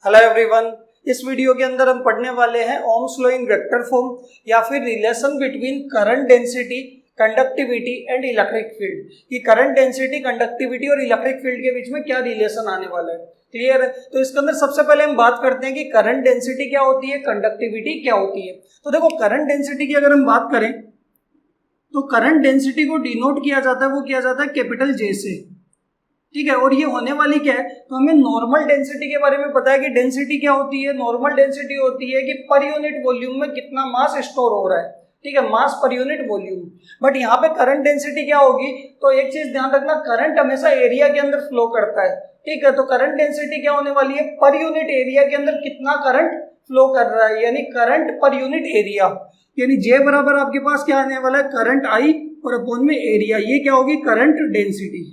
Hello everyone, इस video के अंदर हम पढ़ने वाले हैं ohm's law in vector form या फिर relation between current density, conductivity and electric field. कि करंट डेंसिटी, कंडक्टिविटी और इलेक्ट्रिक फील्ड के बीच में क्या रिलेशन आने वाला है। क्लियर है? तो इसके अंदर सबसे पहले हम बात करते हैं कि करंट डेंसिटी क्या होती है, कंडक्टिविटी क्या होती है। तो देखो, करंट डेंसिटी की अगर हम बात करें तो करंट डेंसिटी को डिनोट किया जाता है, वो किया जाता है कैपिटल जे से। ठीक है, और ये होने वाली क्या है, तो हमें नॉर्मल डेंसिटी के बारे में पता है कि डेंसिटी क्या होती है। नॉर्मल डेंसिटी होती है कि पर यूनिट वॉल्यूम में कितना मास स्टोर हो रहा है। ठीक है, मास पर यूनिट वॉल्यूम। बट यहाँ पे करंट डेंसिटी क्या होगी, तो एक चीज ध्यान रखना, करंट हमेशा एरिया के अंदर फ्लो करता है। ठीक है, तो करंट डेंसिटी क्या होने वाली है, पर यूनिट एरिया के अंदर कितना करंट फ्लो कर रहा है, यानी करंट पर यूनिट एरिया। यानी जे बराबर आपके पास क्या आने वाला है, करंट आई और अपॉन में एरिया, ये क्या होगी, करंट डेंसिटी।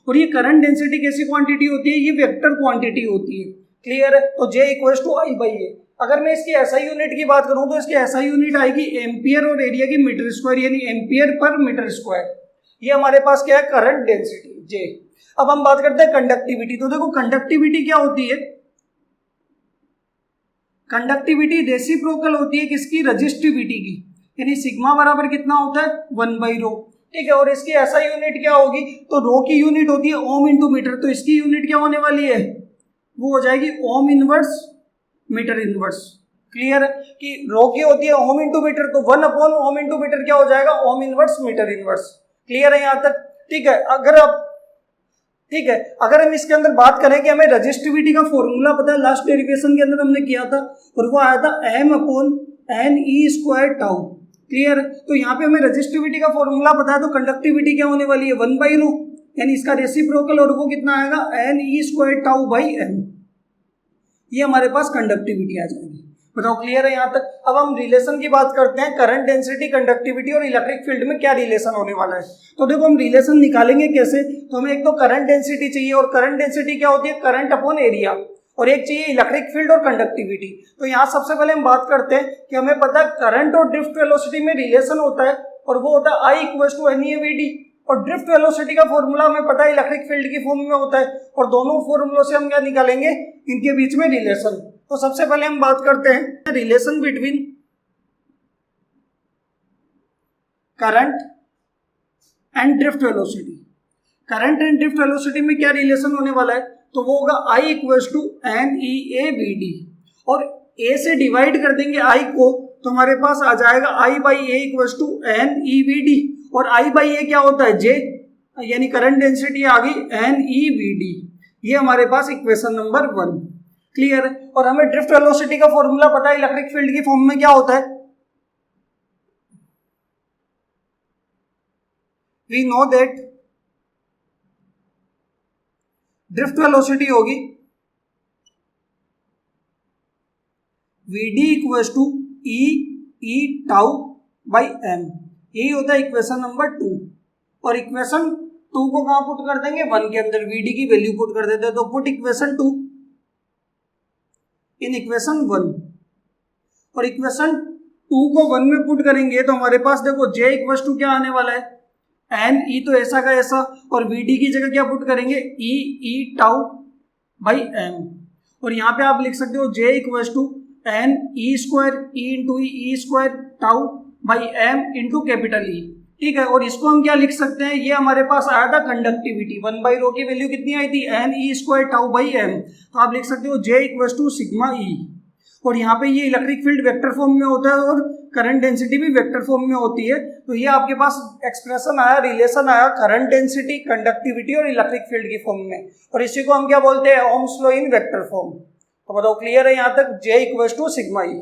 और ये करंट डेंसिटी कैसी क्वांटिटी होती है, ये वेक्टर क्वांटिटी होती है। क्लियर है? तो J equals to I by A. अगर मैं इसकी एसआई यूनिट की बात करूं तो इसकी एसआई यूनिट आएगी एम्पियर और एरिया की मीटर स्क्वायर, यानी एम्पियर पर मीटर स्क्वायर। ये हमारे पास क्या है, करंट डेंसिटी J। अब हम बात करते हैं कंडक्टिविटी। तो देखो, कंडक्टिविटी क्या होती है, कंडक्टिविटी रेसिप्रोकल होती है किसकी, रजिस्टिविटी की। यानी सिग्मा बराबर कितना होता है, 1/रो। ठीक है, और इसकी ऐसा यूनिट क्या होगी, तो रो की यूनिट होती है ओम इंटू मीटर। तो इसकी यूनिट क्या होने वाली है, वो हो जाएगी ohm inverse metre inverse. Clear है कि रो की होती है ओम इंटू मीटर, तो 1 अपॉन ओम इंटू मीटर क्या हो जाएगा, ohm inverse metre inverse. Clear है यहाँ तक? ठीक है, अगर हम इसके अंदर बात करें कि हमें रजिस्टिविटी का फॉर्मूला पता है, लास्ट डेरिवेशन के अंदर हमने किया था, और वो आया था M upon N E square tau. Clear? तो यहाँ पे हमें रजिस्टिविटी का फॉर्मूला पता है, तो कंडक्टिविटी क्या होने वाली है, 1/रो, यानी इसका रेसिप्रोकल, और वो कितना आएगा, N E square tau by M. ये हमारे पास कंडक्टिविटी आ जाएगी। बताओ, क्लियर है यहाँ तक? अब हम रिलेशन की बात करते हैं, करंट डेंसिटी, कंडक्टिविटी और इलेक्ट्रिक फील्ड में क्या रिलेशन होने वाला है। तो देखो, हम रिलेशन निकालेंगे कैसे, तो हमें एक तो करंट डेंसिटी चाहिए, और करंट डेंसिटी क्या होती है, करंट अपॉन एरिया, और एक चाहिए इलेक्ट्रिक फील्ड और कंडक्टिविटी। तो यहाँ सबसे पहले हम बात करते हैं कि हमें पता है करंट और ड्रिफ्ट वेलोसिटी में रिलेशन होता है, और वो होता है I equals to N E V D. और ड्रिफ्ट वेलोसिटी का फॉर्मूला हमें पता है इलेक्ट्रिक फील्ड की फॉर्म में होता है, और दोनों फॉर्मूलों से हम क्या निकालेंगे, इनके बीच में रिलेशन। तो सबसे पहले हम बात करते हैं relation between current and drift velocity. Current and drift velocity में क्या रिलेशन होने वाला है, तो वो होगा I equals to N E A B D, और A से डिवाइड कर देंगे I को, तो हमारे पास आ जाएगा I by A equals to N E B D, और I बाई ए क्या होता है, J, यानी करंट डेंसिटी आ गई एन ई बी डी। ये हमारे पास इक्वेशन नंबर 1। क्लियर? और हमें ड्रिफ्ट वेलोसिटी का फॉर्मूला पता है, इलेक्ट्रिक फील्ड की फॉर्म में क्या होता है, we know that drift velocity होगी Vd equals to E tau by M. यही होता है इक्वेशन नंबर 2। और इक्वेशन 2 को कहां पुट कर देंगे, 1 के अंदर Vd की वैल्यू पुट कर देते हैं। तो पुट इक्वेशन 2 इन इक्वेशन 1, और इक्वेशन 2 को 1 में पुट करेंगे तो हमारे पास देखो J इक्वल्स टू क्या आने वाला है, एन ई, तो ऐसा का ऐसा, और Vd की जगह क्या पुट करेंगे, ई टाउ बाई एम। और यहाँ पे आप लिख सकते हो J equals to N E square, E into E square tau by M into capital E. ठीक है, और इसको हम क्या लिख सकते हैं, ये हमारे पास आया था कंडक्टिविटी, 1/रो की वैल्यू कितनी आई थी, N E square tau by M. तो आप लिख सकते हो J equals to sigma E. और यहाँ पे ये इलेक्ट्रिक फील्ड वेक्टर फॉर्म में होता है, और करंट डेंसिटी भी वेक्टर फॉर्म में होती है। तो ये आपके पास एक्सप्रेशन आया, रिलेशन आया, करंट डेंसिटी, कंडक्टिविटी और इलेक्ट्रिक फील्ड की फॉर्म में, और इसी को हम क्या बोलते हैं, ohm's law in vector form. तो बताओ, क्लियर है यहाँ तक, J equals to sigma E.